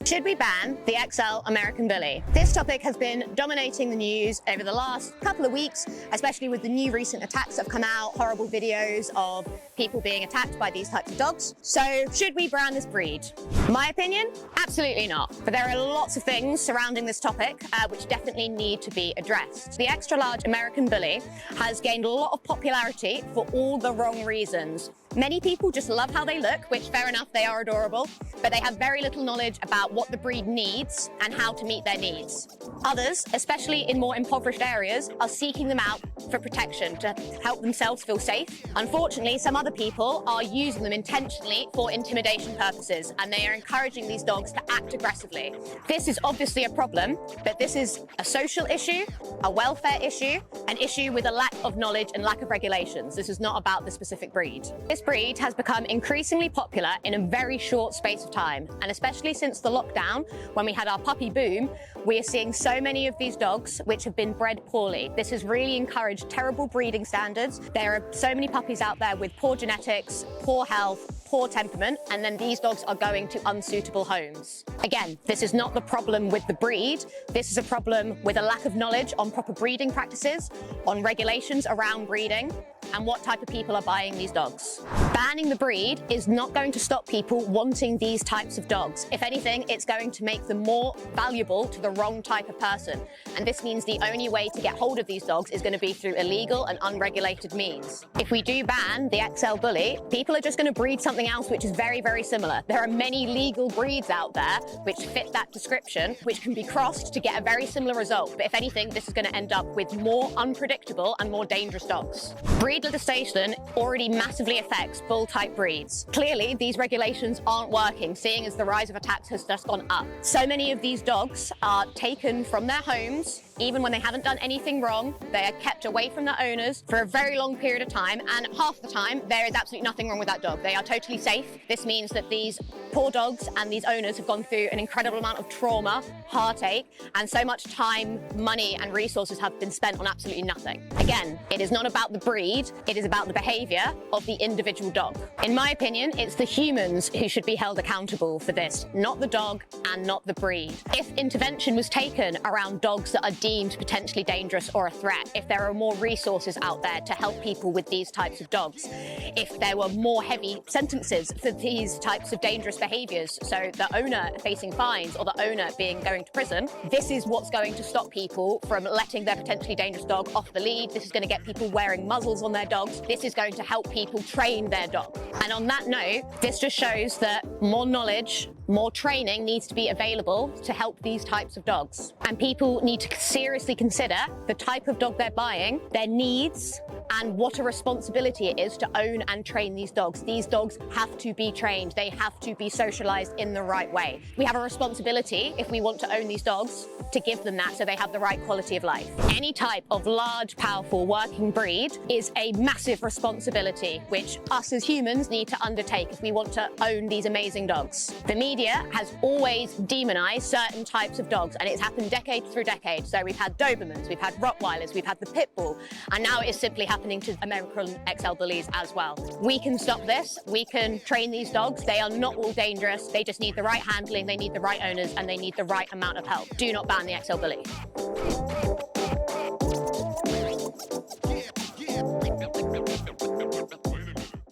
Should we ban the XL American Bully? This topic has been dominating the news over the last couple of weeks, especially with the new recent attacks that have come out, horrible videos of people being attacked by these types of dogs. So should we ban this breed? My opinion, absolutely not. But there are lots of things surrounding this topic which definitely need to be addressed. The extra large American Bully has gained a lot of popularity for all the wrong reasons. Many people just love how they look, which fair enough, they are adorable, but they have very little knowledge about what the breed needs and how to meet their needs. Others, especially in more impoverished areas, are seeking them out for protection to help themselves feel safe. Unfortunately, some other people are using them intentionally for intimidation purposes, and they are encouraging these dogs to act aggressively. This is obviously a problem, but this is a social issue, a welfare issue, an issue with a lack of knowledge and lack of regulations. This is not about the specific breed. This breed has become increasingly popular in a very short space of time, and especially since the lockdown, when we had our puppy boom, we are seeing so many of these dogs which have been bred poorly. This has really encouraged terrible breeding standards. There are so many puppies out there with poor genetics, poor health, poor temperament, and then these dogs are going to unsuitable homes. Again, this is not the problem with the breed. This is a problem with a lack of knowledge on proper breeding practices, on regulations around breeding, and what type of people are buying these dogs. Banning the breed is not going to stop people wanting these types of dogs. If anything, it's going to make them more valuable to the wrong type of person. And this means the only way to get hold of these dogs is going to be through illegal and unregulated means. If we do ban the XL Bully, people are just going to breed something else which is very, very similar. There are many legal breeds out there which fit that description, which can be crossed to get a very similar result. But if anything, this is going to end up with more unpredictable and more dangerous dogs. Breed legislation already massively affects bull-type breeds. Clearly, these regulations aren't working, seeing as the rise of attacks has just gone up. So many of these dogs are taken from their homes, even when they haven't done anything wrong. They are kept away from their owners for a very long period of time, and half the time, there is absolutely nothing wrong with that dog. They are totally safe. This means that these poor dogs and these owners have gone through an incredible amount of trauma, heartache, and so much time, money, and resources have been spent on absolutely nothing. Again, it is not about the breed, it is about the behavior of the individual dog. In my opinion, it's the humans who should be held accountable for this, not the dog and not the breed. If intervention was taken around dogs that are deemed potentially dangerous or a threat, if there are more resources out there to help people with these types of dogs, if there were more heavy sentences for these types of dangerous behaviors, so the owner facing fines or the owner going to prison, this is what's going to stop people from letting their potentially dangerous dog off the lead. This is going to get people wearing muzzles on their dogs. This is going to help people train their dog. And on that note, this just shows that more knowledge, more training needs to be available to help these types of dogs. And people need to seriously consider the type of dog they're buying, their needs, and what a responsibility it is to own and train these dogs. These dogs have to be trained. They have to be socialized in the right way. We have a responsibility, if we want to own these dogs, to give them that so they have the right quality of life. Any type of large, powerful, working breed is a massive responsibility, which us as humans need to undertake if we want to own these amazing dogs. The media has always demonized certain types of dogs, and it's happened decade through decade. So we've had Dobermans, we've had Rottweilers, we've had the Pit Bull, and now it is simply happening to American XL Bullies as well. We can stop this. We can train these dogs. They are not all dangerous. They just need the right handling, they need the right owners, and they need the right amount of help. Do not ban the XL Bully.